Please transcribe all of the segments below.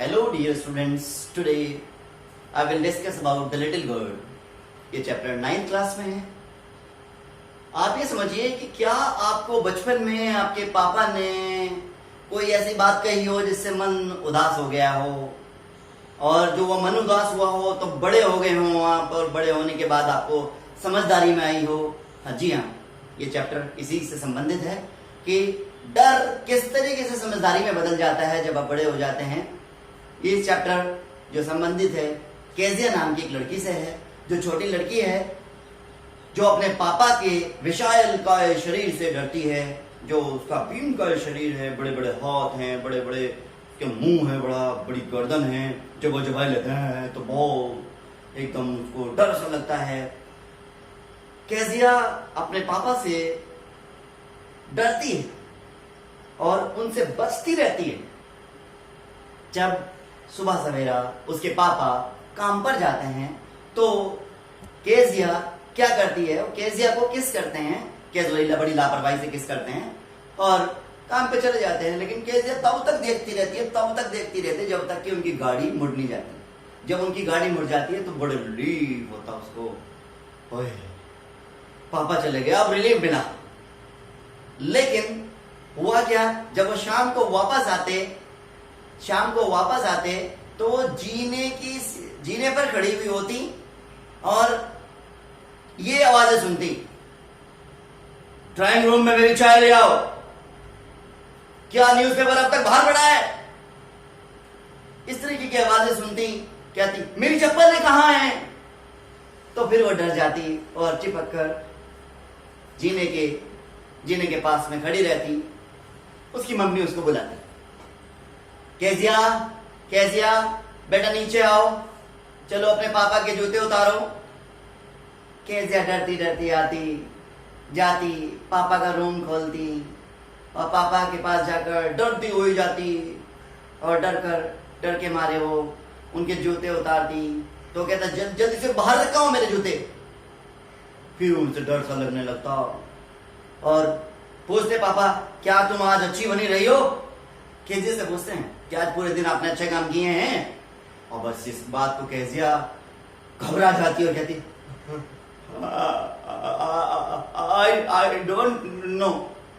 Hello dear students, today I will discuss about the little girl. ये chapter 9th class में है। आप ये समझिए कि क्या आपको बचपन में आपके पापा ने कोई ऐसी बात कही हो जिससे मन उदास हो गया हो, और जो वो मन उदास हुआ हो तो बड़े हो गए हों आप, और बड़े होने के बाद आपको समझदारी में आई हो। हाँ जी हाँ, ये चैप्टर इसी से संबंधित है कि डर किस तरीके से समझदारी में बदल जाता है जब आप बड़े हो जाते हैं। ये चैप्टर जो संबंधित है केजिया नाम की एक लड़की से है, जो छोटी लड़की है, जो अपने पापा के विशालकाय शरीर से डरती है, जो उसका भीमकाय शरीर है, बड़े बड़े हाथ हैं, बड़े बड़े के मुंह है, बड़ा बड़ी गर्दन है, जब वो जबाई लेते हैं तो बहुत एकदम उसको डर सा लगता है। केजिया अपने पापा से डरती है और उनसे बचती रहती है। जब सुबह सवेरा उसके पापा काम पर जाते हैं तो केजिया क्या करती है, केजिया को किस करते हैं, केजुएला बड़ी लापरवाही से किस करते हैं और काम पे चले जाते हैं। लेकिन केजिया तब तक देखती रहती है जब तक कि उनकी गाड़ी मुड़ नहीं जाती। जब उनकी गाड़ी मुड़ जाती है तो बड़े रिलीफ होता उसको, ओए पापा चले गए, अब रिलीफ मिला। लेकिन हुआ क्या, जब वो शाम को वापस आते तो वो जीने पर खड़ी हुई होती और ये आवाजें सुनती, ड्राइंग रूम में मेरी चाय ले आओ, क्या न्यूज़पेपर अब तक बाहर पड़ा है। इस तरीके की आवाजें सुनती, कहती मेरी चप्पलें कहां हैं। तो फिर वो डर जाती और चिपक कर जीने के पास में खड़ी रहती। उसकी मम्मी उसको बुलाती, केजिया बेटा नीचे आओ, चलो अपने पापा के जूते उतारो। केजिया डरती डरती आती जाती, पापा का रूम खोलती और पापा के पास जाकर डरती हुई जाती, और डर के मारे वो उनके जूते उतारती। तो कहता जल्दी से बाहर रखाओ मेरे जूते। फिर उनसे डर सा लगने लगता और पूछते, पापा क्या तुम आज अच्छी बनी रही हो। केजिया से पूछते हैं क्या आज पूरे दिन आपने अच्छे काम किए हैं। और बस इस बात को केजिया घबरा जाती और कहती I don't know.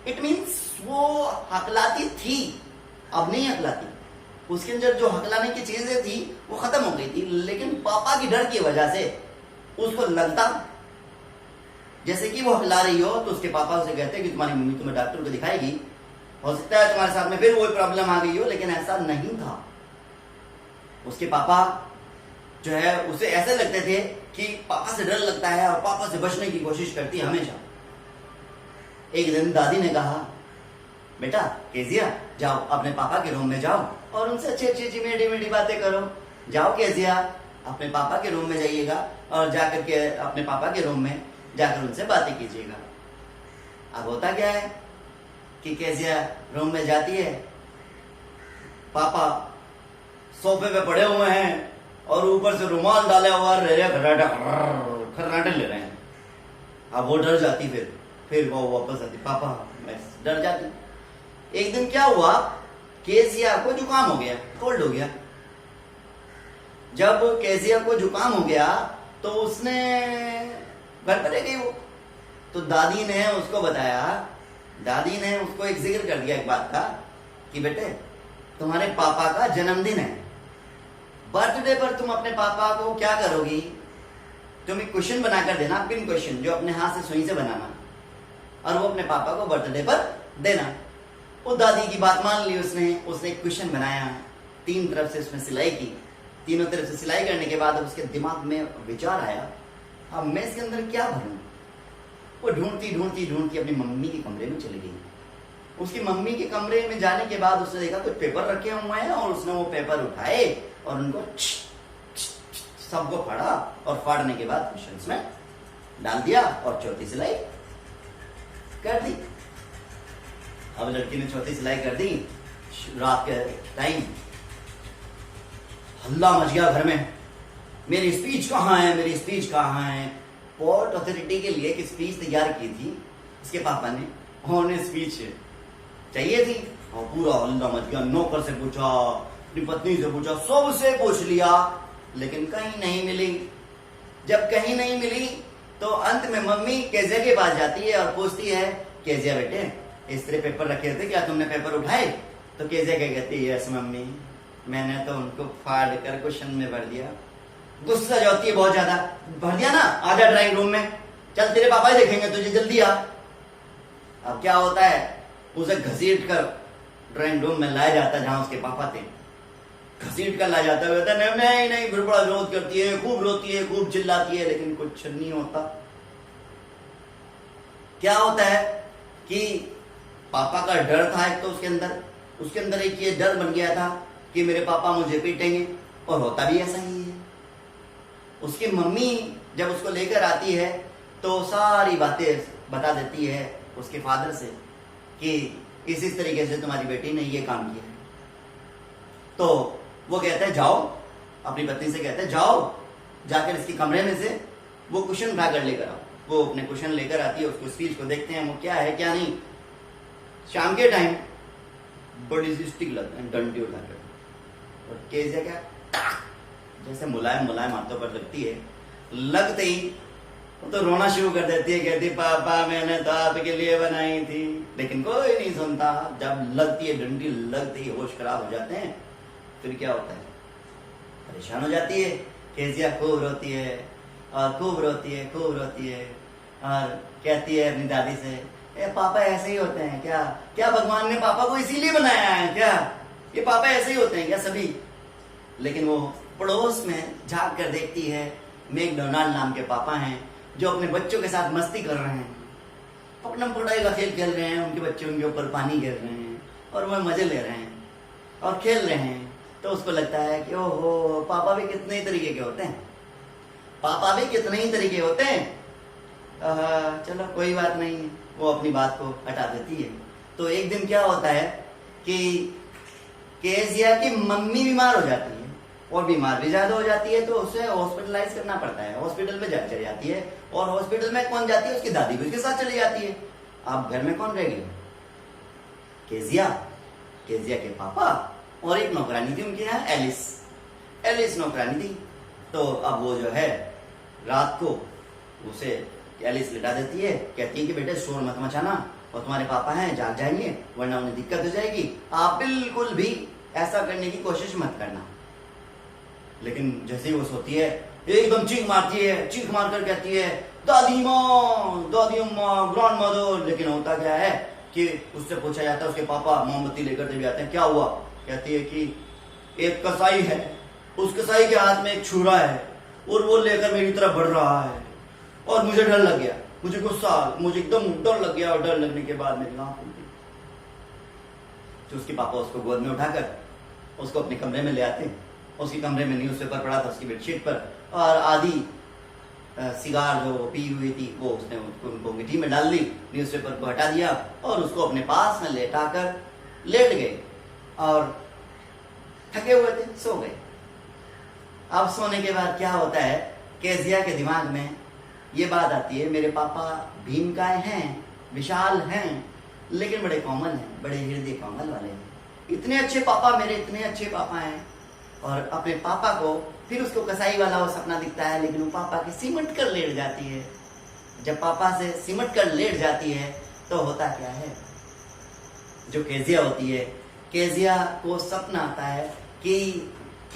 It means वो हकलाती थी, अब नहीं हकलाती। उसके अंदर जो हकलाने की चीजें थी वो खत्म हो गई थी, लेकिन पापा की डर की वजह से उसको लगता जैसे कि वो हकला रही हो। तो उसके पापा उसे कहते हैं कि तुम्हारी मम्मी तुम्हें डॉक्टर को दिखाएगी, हो सकता है तुम्हारे साथ में फिर वही प्रॉब्लम आ गई हो। लेकिन ऐसा नहीं था। उसके पापा जो है उसे ऐसे लगते थे कि पापा से डर लगता है और पापा से बचने की कोशिश करती है हमेशा। एक दिन दादी ने कहा, बेटा केजिया जाओ अपने पापा के रूम में जाओ और उनसे अच्छी मीठी बातें करो। जाओ केजिया अपने पापा के रूम में जाइएगा और जाकर के अपने पापा के रूम में जाकर उनसे बातें कीजिएगा। अब होता क्या है कि केजिया रूम में जाती है, पापा सोफे पे पड़े हुए हैं और ऊपर से रुमाल डाले हुआ खर्राटे ले रहे हैं। अब वो डर जाती, फिर वो वापस आती, पापा मैं डर जाती। एक दिन क्या हुआ, केजिया को जुकाम हो गया, कोल्ड हो गया। जब केजिया को जुकाम हो गया तो उसने घर पर रह गई वो। तो दादी ने उसको बताया, दादी ने उसको एक जिक्र कर दिया एक बात का कि बेटे तुम्हारे पापा का जन्मदिन है, बर्थडे पर तुम अपने पापा को क्या करोगी, तुम एक क्वेश्चन बनाकर देना, पिन क्वेश्चन जो अपने हाथ से सुई से बनाना, और वो अपने पापा को बर्थडे पर देना। वो दादी की बात मान ली उसने एक क्वेश्चन बनाया, 3 तरफ से उसमें सिलाई की। तीनों तरफ से सिलाई करने के बाद अब उसके दिमाग में विचार आया, अब मैं इसके अंदर क्या भरूं। वो ढूंढती अपनी मम्मी के कमरे में चली गई। उसकी मम्मी के कमरे में जाने के बाद उसने देखा कुछ पेपर रखे हुए हैं, और उसने वो पेपर उठाए और उनको सबको फाड़ा, और फाड़ने के बाद क्वेश्चंस में डाल दिया और चौथी सिलाई कर दी। अब लड़की ने चौथी सिलाई कर दी। रात के टाइम हल्ला मच गया घर में, मेरी स्पीच कहाँ है। पोर्ट अथॉरिटी के लिए एक स्पीच तैयार की थी उसके पापा ने, उन्होंने स्पीच चाहिए थी और पूरा हल्ला मच गया। नौकर से पूछा अपनी पत्नी से पूछा, सबसे पूछ लिया, लेकिन कहीं नहीं मिली। जब कहीं नहीं मिली तो अंत में मम्मी केजिया के पास जाती है और पूछती है, केजिया बेटे इस तरह पेपर रखे थे, क्या तुमने पेपर उठाए? तो केजिया क्या कहती है, यस मम्मी, मैंने तो उनको फाड़ कर क्वेश्चन में भर दिया। गुस्सा जाती है बहुत ज्यादा, भर दिया ना, आजा ड्राइंग रूम में, चल तेरे पापा ही देखेंगे तुझे, जल्दी आ। अब क्या होता है, उसे घसीट कर ड्राइंग रूम में लाया जाता जहां उसके पापा थे। घसीट कर लाया जाता है, कहता नहीं नहीं, फिर बड़ा विरोध करती है, खूब रोती है, खूब चिल्लाती है, लेकिन कुछ नहीं होता। क्या होता है कि पापा का डर था एक तो उसके अंदर एक ये डर बन गया था कि मेरे पापा मुझे पीटेंगे, और होता भी ऐसा ही है। उसकी मम्मी जब उसको लेकर आती है तो सारी बातें बता देती है उसके फादर से कि इस तरीके से तुम्हारी बेटी ने ये काम किया है। तो वो कहते हैं जाओ, अपनी पत्नी से कहते हैं जाओ, जाकर इसके कमरे में से वो कुशन उठा कर लेकर आओ। वो अपने कुशन लेकर आती है, उसको स्पीच को देखते हैं वो क्या है क्या नहीं। शाम के टाइम बड़ी सी स्टिक लगता है, डंडी उठाकर, और केजिया क्या जैसे मुलायम मुलायम हाथों पर लगती है, लगते ही वो तो रोना शुरू कर देती है, कहती पापा मैंने तो आपके लिए बनाई थी, लेकिन कोई नहीं सुनता। जब लगती है डंडी, लगते ही होश खराब हो जाते हैं। फिर क्या होता है, परेशान हो जाती है केजिया, खूब रोती है और खूब रोती है, खूब रोती है, और कहती है अपनी दादी से, पापा ऐसे ही होते हैं क्या? क्या भगवान ने पापा को इसीलिए बनाया है क्या? ये पापा ऐसे ही होते हैं क्या सभी? लेकिन वो पड़ोस में झांक कर देखती है, मैकडोनाल्ड नाम के पापा हैं जो अपने बच्चों के साथ मस्ती कर रहे हैं, अपना पढ़ाई का खेल खेल रहे हैं, उनके बच्चे उनके ऊपर पानी गिर रहे हैं और वह मजे ले रहे हैं और खेल रहे हैं। तो उसको लगता है कि ओहो, पापा भी कितने ही तरीके के होते हैं, पापा भी कितने ही तरीके होते हैं। चलो कोई बात नहीं, वो अपनी बात को हटा देती है। तो एक दिन क्या होता है कि केजिया की मम्मी बीमार हो जाती है, और बीमार भी ज्यादा हो जाती है, तो उसे हॉस्पिटलाइज करना पड़ता है। हॉस्पिटल में चली जाती है, और हॉस्पिटल में कौन जाती है, उसकी दादी भी उसके साथ चली जाती है। अब घर में कौन रह गया, केजिया, केजिया के पापा और एक नौकरानी थी उनके यहाँ, एलिस नौकरानी थी। तो अब वो जो है रात को उसे एलिस लिटा देती है, कहती है कि बेटे शोर मत मचाना, और तुम्हारे पापा हैं जाग जाएंगे वरना उन्हें दिक्कत हो जाएगी, आप बिल्कुल भी ऐसा करने की कोशिश मत करना। लेकिन जैसे ही वो सोती है एकदम चीख मारती है, चीख मारकर कहती है दादी माँ, दादी अम्मा, ग्रैंड मदर। लेकिन होता क्या है कि उससे पूछा जाता है, उसके पापा मोमबत्ती लेकर जब आते हैं, क्या हुआ? कहती है कि एक कसाई है, उस कसाई के हाथ में एक छुरा है और वो लेकर मेरी तरफ बढ़ रहा है और मुझे डर लग गया, मुझे गुस्सा, मुझे एकदम डर लग गया, और डर लगने के बाद मेरी आंख खुल गई। तो उसके पापा उसको गोद में उठाकर उसको अपने कमरे में ले आते हैं। उसके कमरे में न्यूज़पेपर पड़ा था उसकी बेडशीट पर, और आधी सिगार जो पी हुई थी वो उसने उनको मिट्टी में डाल दी, न्यूज़पेपर को हटा दिया और उसको अपने पास में लेटाकर लेट गए, और थके हुए थे, सो गए। अब सोने के बाद क्या होता है, केजिया के दिमाग में ये बात आती है, मेरे पापा भीमकाय हैं, विशाल हैं, लेकिन बड़े कोमल हैं, बड़े हृदय कोमल वाले हैं। इतने अच्छे पापा, मेरे इतने अच्छे पापा हैं। और अपने पापा को फिर उसको कसाई वाला वो सपना दिखता है, लेकिन वो पापा की सिमट कर लेट जाती है। जब पापा से सिमट कर लेट जाती है तो होता क्या है, जो केजिया होती है, केजिया को सपना आता है कि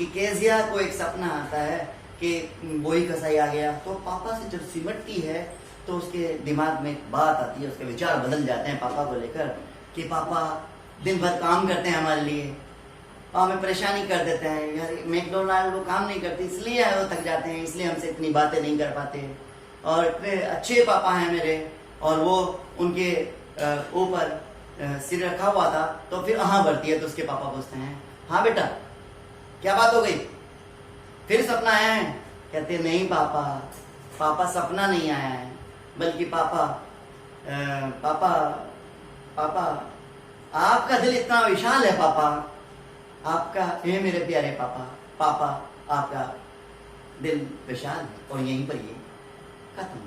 केजिया को एक सपना आता है कि वही कसाई आ गया। तो पापा से जब सिमटती है तो उसके दिमाग में एक बात आती है, उसके विचार बदल जाते हैं पापा को लेकर कि पापा दिन भर काम करते हैं हमारे लिए, हमें परेशानी कर देते हैं यार, मैकडोनाल्ड वो काम नहीं करती इसलिए वो थक जाते हैं, इसलिए हमसे इतनी बातें नहीं कर पाते। और इतने अच्छे पापा हैं मेरे, और वो उनके ऊपर सिर रखा हुआ था। तो फिर हाँ भरती है, तो उसके पापा पूछते हैं, हाँ बेटा क्या बात हो गई, फिर सपना आया है? कहते नहीं पापा, पापा सपना नहीं आया है, बल्कि पापा पापा आपका दिल इतना विशाल है पापा, आपका हे मेरे प्यारे पापा, पापा आपका दिल विशाल है। और यहीं पर ये खत्म।